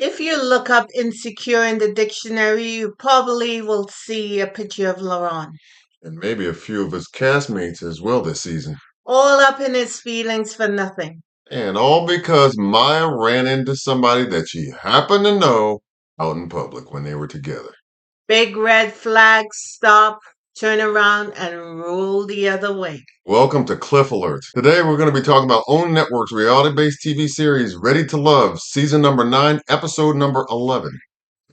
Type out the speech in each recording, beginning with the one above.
If you look up insecure in the dictionary, you probably will see a picture of LeRon. And maybe a few of his castmates as well this season. All up in his feelings for nothing. And all because Maya ran into somebody that she happened to know out in public when they were together. Big red flag, stop, turn around, and roll the other way. Welcome to Cliff Alert. Today we're going to be talking about OWN Network's reality-based TV series Ready to Love, season number 9, episode number 11.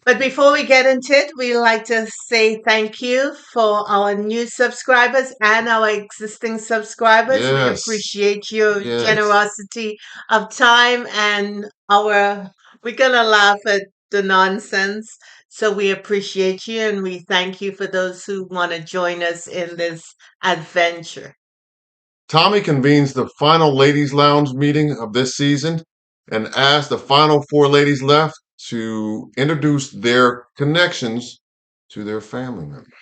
But before we get into it, we'd like to say thank you for our new subscribers and our existing subscribers. We Yes. appreciate your Yes. generosity of time and we're going to laugh at the nonsense. So we appreciate you and we thank you for those who want to join us in this adventure. Tommy convenes the final ladies' lounge meeting of this season and asks the final 4 ladies left to introduce their connections to their family members.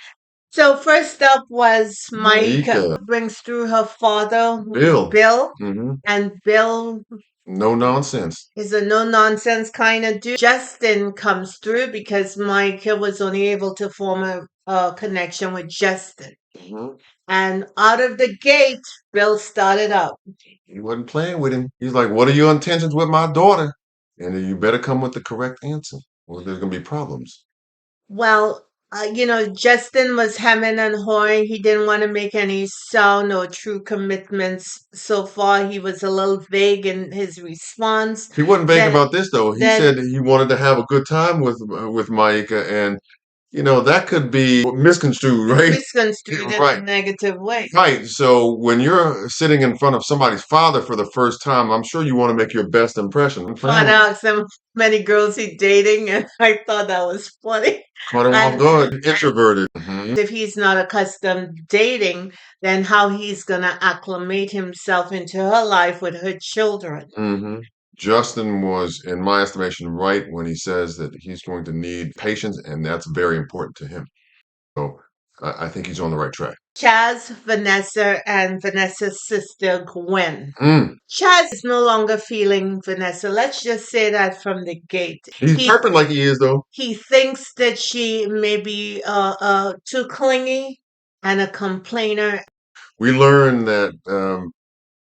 So first up was Mike Micah. brings through her father, Bill. Bill, Mm-hmm. and Bill No nonsense. is a no-nonsense kind of dude. Justin comes through because Micah was only able to form a connection with Justin. Mm-hmm. And out of the gate, Bill started up. He wasn't playing with him. He's like, what are your intentions with my daughter? And you better come with the correct answer or there's going to be problems. Well, Justin was hemming and hawing. He didn't want to make any sound or true commitments. So far, he was a little vague in his response. He wasn't vague Then- about this, though. He then- said he wanted to have a good time with Micah, and that could be misconstrued, right? Misconstrued in Right. a negative way. Right. So when you're sitting in front of somebody's father for the first time, I'm sure you want to make your best impression. Found out how many girls he's dating, and I thought that was funny. Caught him off guard. Introverted. Mm-hmm. If he's not accustomed dating, then how he's gonna acclimate himself into her life with her children. Mm-hmm. Justin was, in my estimation, right when he says that he's going to need patience, and that's very important to him. So I think he's on the right track. Chaz, Vanessa, and Vanessa's sister Gwen. Mm. Chaz is no longer feeling Vanessa. Let's just say that from the gate. He's chirping like he is, though. He thinks that she may be too clingy and a complainer. We learned that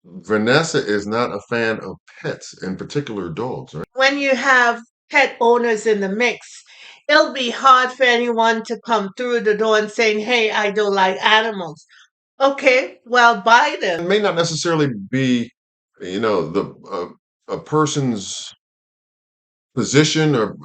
Vanessa is not a fan of pets, in particular dogs, right? When you have pet owners in the mix, it'll be hard for anyone to come through the door and saying, hey, I don't like animals. Okay, well, buy them. It may not necessarily be, a person's position or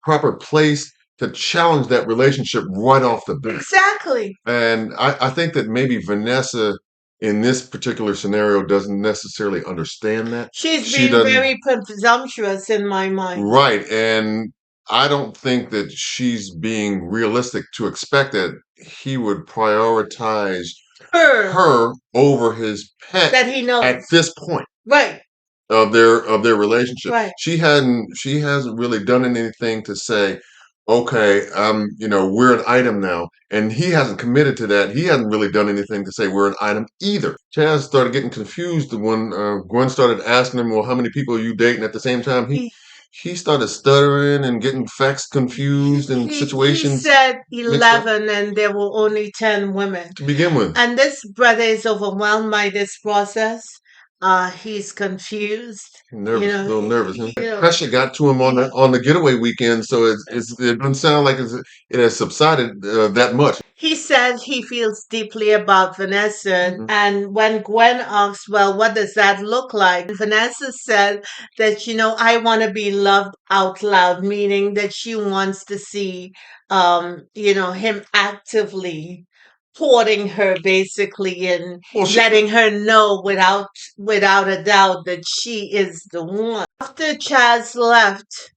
proper place to challenge that relationship right off the bat. Exactly. And I think that maybe Vanessa, in this particular scenario, doesn't necessarily understand that. She's being very presumptuous in my mind. Right. And I don't think that she's being realistic to expect that he would prioritize her over his pet that he knows at this point. Right. Of their relationship. Right. She hasn't really done anything to say, okay, we're an item now. And he hasn't committed to that. He hasn't really done anything to say we're an item either. Chaz started getting confused when Gwen started asking him, well, how many people are you dating at the same time? He started stuttering and getting facts confused and situations. He said 11 and there were only 10 women. To begin with. And this brother is overwhelmed by this process. He's confused. Nervous, a little nervous. Pressure got to him on the getaway weekend, so it doesn't sound like it has subsided that much. He said he feels deeply about Vanessa, and when Gwen asked, well, what does that look like? Vanessa said that, I want to be loved out loud, meaning that she wants to see, him actively courting her basically and letting her know without a doubt that she is the one. After Chaz left,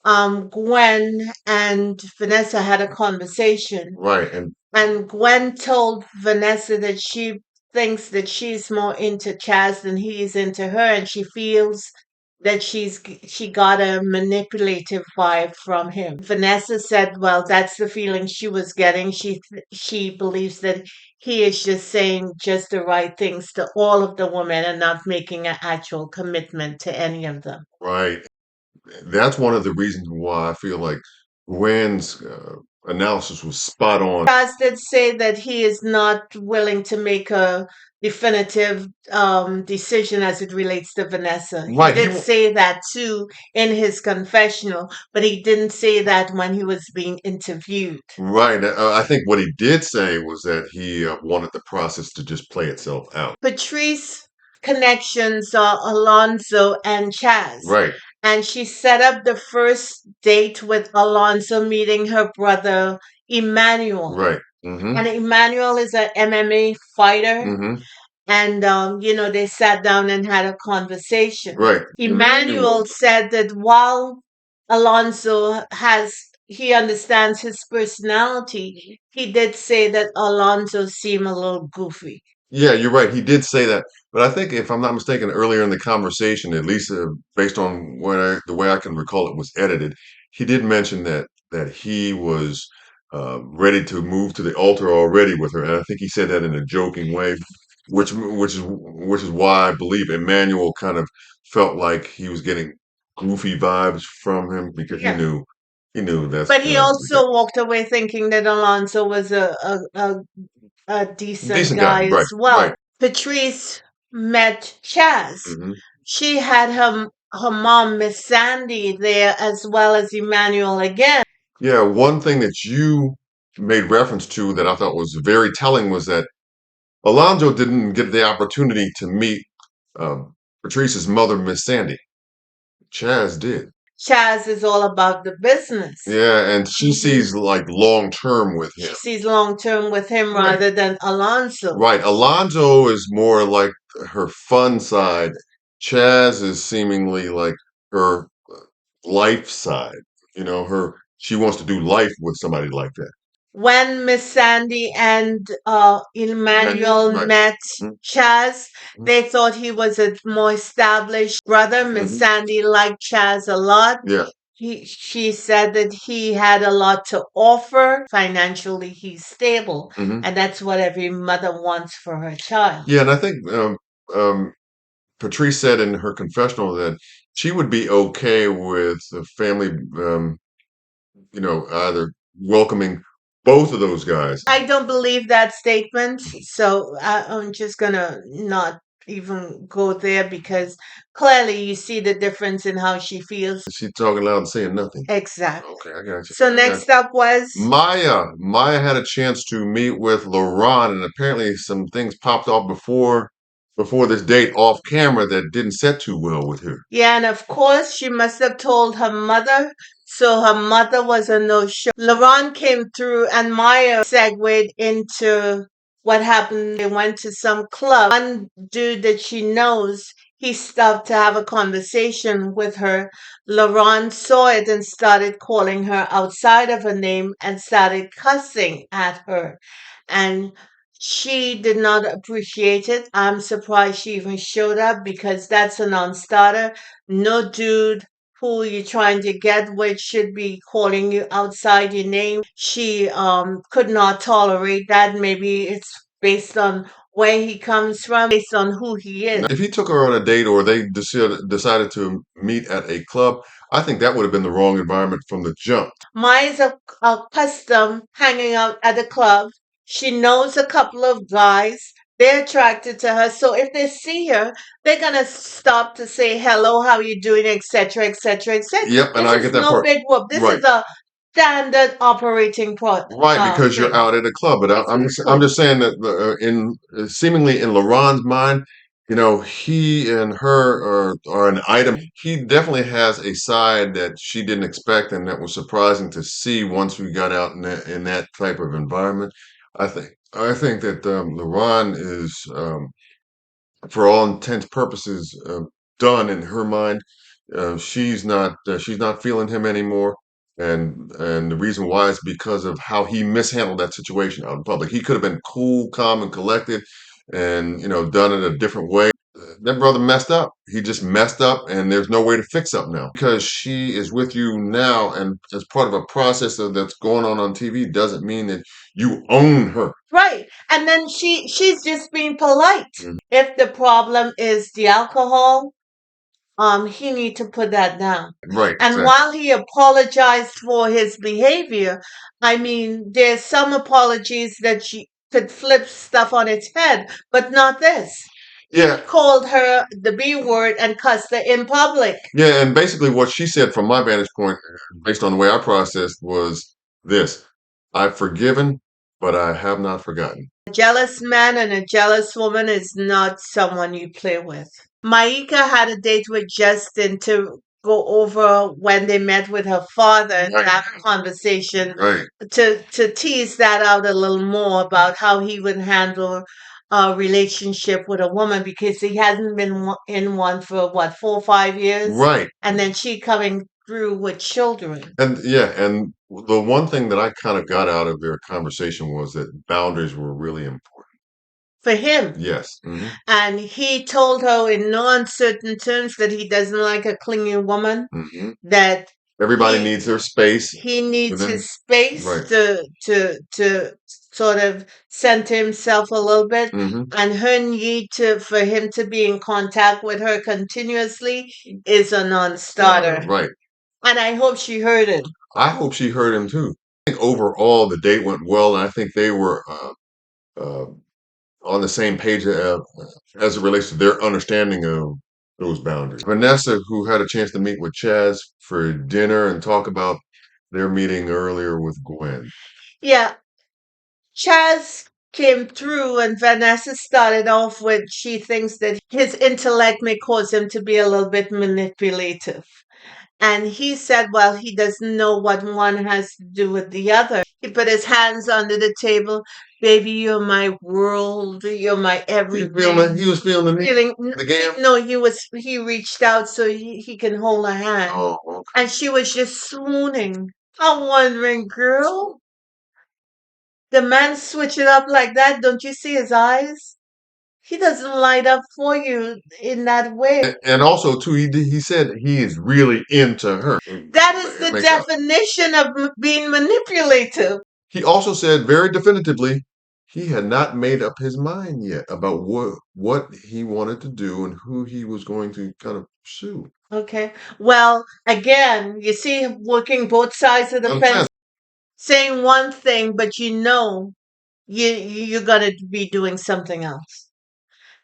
Gwen and Vanessa had a conversation. Right. And Gwen told Vanessa that she thinks that she's more into Chaz than he's into her, and she feels that she got a manipulative vibe from him. Vanessa said, well, that's the feeling she was getting. She believes that he is just saying just the right things to all of the women and not making an actual commitment to any of them. Right. That's one of the reasons why I feel like Gwen's analysis was spot on. Chaz did say that he is not willing to make a definitive decision as it relates to Vanessa. He Right, did say that too in his confessional, but he didn't say that when he was being interviewed. right. I think what he did say was that he wanted the process to just play itself out. Patrice connections are Alonzo and Chaz. Right, And she set up the first date with Alonzo meeting her brother Emmanuel. right. Mm-hmm. And Emmanuel is a MMA fighter. Mm-hmm. And, they sat down and had a conversation. Right. Emmanuel said that while Alonso he understands his personality, he did say that Alonso seemed a little goofy. Yeah, you're right. He did say that, but I think if I'm not mistaken, earlier in the conversation, at least based on the way I can recall it was edited, he did mention that he was ready to move to the altar already with her, and I think he said that in a joking way, which is why I believe Emmanuel kind of felt like he was getting goofy vibes from him because Yeah. he knew that's But he kind of also walked away thinking that Alonso was a decent decent guy. guy Right, as well. right. Patrice met Chaz. Hmm. She had her mom, Miss Sandy, there as well as Emmanuel again. Yeah, one thing that you made reference to that I thought was very telling was that Alonzo didn't get the opportunity to meet um, Patrice's mother, Miss Sandy. Chaz did. Chaz is all about the business. Yeah, and she sees like long term with She him. sees long term with him Right. rather than Alonso. Right. Alonzo is more like her fun side. Chaz is seemingly like her life side. She wants to do life with somebody like that. When Miss Sandy and Emmanuel Right. met Mhm. Chaz, they thought he was a more established brother. Miss Mhm. Sandy liked Chaz a lot. Yeah. She said that he had a lot to offer. Financially, he's stable, Hmm. and that's what every mother wants for her child. Yeah, and I think um, Patrice said in her confessional that she would be okay with the family, either welcoming both of those guys. I don't believe that statement, so I'm just gonna not even go there because clearly you see the difference in how she feels. She's talking loud and saying nothing. Exactly. Okay, I got you. So next up was Maya. Maya had a chance to meet with LeRon, and apparently some things popped off before this date off camera that didn't set too well with her. yeah, and of course she must have told her mother, so her mother was a no-show. LeRon came through, and Maya segued into what happened. They went to some club. One dude that she knows, he stopped to have a conversation with her. LeRon saw it and started calling her outside of her name and started cussing at her. And she did not appreciate it. I'm surprised she even showed up because that's a non-starter. No dude who you're trying to get with should be calling you outside your name. She could not tolerate that. Maybe it's based on where he comes from, based on who he is. If he took her on a date or they decided to meet at a club, I think that would have been the wrong environment from the jump. Maya's accustomed hanging out at the club. She knows a couple of guys. They're attracted to her. So if they see her, they're gonna stop to say hello, how you doing, etc., etc., etc. Yep, and This I is get that no part. big whoop. This Right. is a standard operating Right, because you're thing. out at a club. But I'm just saying that seemingly in LeRon's mind, he and her are an item. He definitely has a side that she didn't expect, and that was surprising to see once we got out in that type of environment. I think that LeRon is, for all intents purposes, done in her mind. She's not feeling him anymore, and the reason why is because of how he mishandled that situation out in public. He could have been cool, calm, and collected, and done it a different way. That brother messed up. He just messed up, and there's no way to fix up now because she is with you now, and as part of a process that's going on TV doesn't mean that you own her. Right. And then she's just being polite. Mhm. If the problem is the alcohol, he need to put that down. Right, And exactly. while he apologized for his behavior, I mean, there's some apologies that you could flip stuff on its head, but not this. He Yeah. called her the B word and cussed her in public. Yeah, and basically what she said from my vantage point, based on the way I processed, was this: I've forgiven, but I have not forgotten. A jealous man and a jealous woman is not someone you play with. Maika had a date with Justin to go over when they met with her father and Right. have a conversation Right. to tease that out a little more about how he would handle a relationship with a woman because he hasn't been in one for what 4 or 5 years, Right. and then she coming through with children. And yeah, and the one thing that I kind of got out of their conversation was that boundaries were really important. For him. Yes. Hmm. And he told her in no uncertain terms that he doesn't like a clingy woman, Hmm. that Everybody needs their space. he needs Within. his space Right. to sort of center himself a little bit, Hmm. and her need to for him to be in contact with her continuously is a non-starter. Right. And I hope she heard it. I hope she heard him too. I think overall the date went well, and I think they were uh, on the same page as it relates to their understanding of those boundaries. Vanessa, who had a chance to meet with Chaz for dinner and talk about their meeting earlier with Gwen. Yeah, Chaz came through, and Vanessa started off with she thinks that his intellect may cause him to be a little bit manipulative. And he said, well, he doesn't know what one has to do with the other. He put his hands under the table. Baby, you're my world. You're my everything. He was feeling the need, Feeling, the game. no, he reached out so he can hold her hand. Oh, okay. And she was just swooning. I'm wondering, girl, the man switch it up like that. Don't you see his eyes? He doesn't light up for you in that way. And also too, he said he is really into her. That is the definition of being manipulative. He also said very definitively he had not made up his mind yet about what he wanted to do and who he was going to kind of pursue. Okay. Well, again, you see, working both sides of the I'm fence, saying one thing, but you're gonna be doing something else.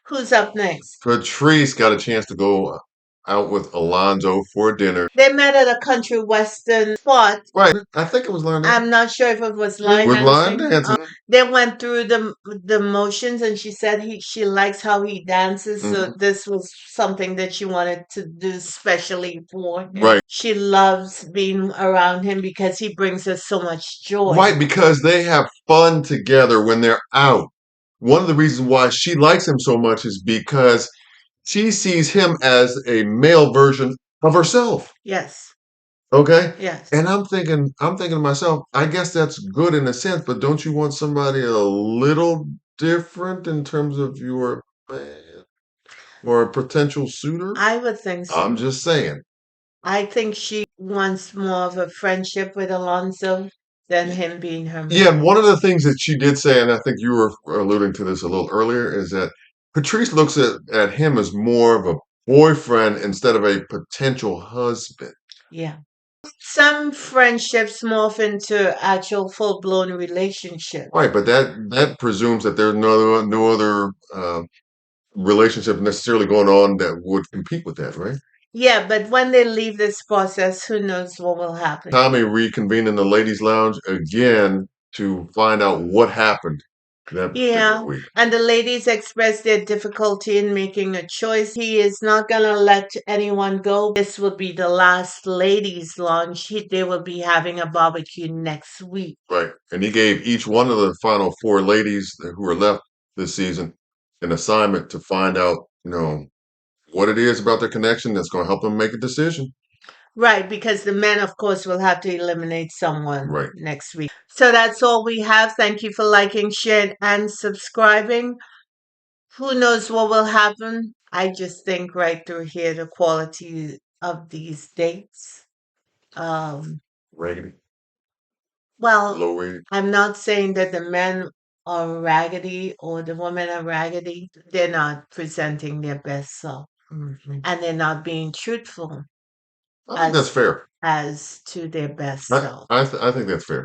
Who's up next? Patrice got a chance to go out with Alonzo for dinner. They met at a country western spot. Right. I think it was line dancing. I'm not sure if it was line With line dancing. dancing. They went through the motions, and she said she likes how he dances. So Mhm. this was something that she wanted to do specially for him. Right. She loves being around him because he brings her so much joy. Right, because they have fun together when they're out. One of the reasons why she likes him so much is because she sees him as a male version of herself. Yes. Okay? Yes. And I'm thinking to myself, I guess that's good in a sense, but don't you want somebody a little different in terms of your man or a potential suitor? I would think so. I'm just saying. I think she wants more of a friendship with Alonzo than him being her Yeah, man. one of the things that she did say, and I think you were alluding to this a little earlier, is that Patrice looks at him as more of a boyfriend instead of a potential husband. Yeah. Some friendships morph into actual full blown relationship. Right, but that presumes that there's no other relationship necessarily going on that would compete with that, right? Yeah, but when they leave this process, who knows what will happen? Tommy reconvened in the ladies' lounge again to find out what happened that Yeah, particular week. and the ladies expressed their difficulty in making a choice. He is not going to let anyone go. This will be the last ladies' lunch. They will be having a barbecue next week. Right. And he gave each one of the final four ladies who are left this season an assignment to find out, what it is about their connection that's going to help them make a decision. Right, because the men, of course, will have to eliminate someone Right. next week. So that's all we have. Thank you for liking, sharing, and subscribing. Who knows what will happen? I just think right through here, the quality of these dates. Raggedy. Well, Low rated. I'm not saying that the men are raggedy or the women are raggedy. They're not presenting their best self. and they're not being truthful I think that's as fair. as to their best self. I think that's fair.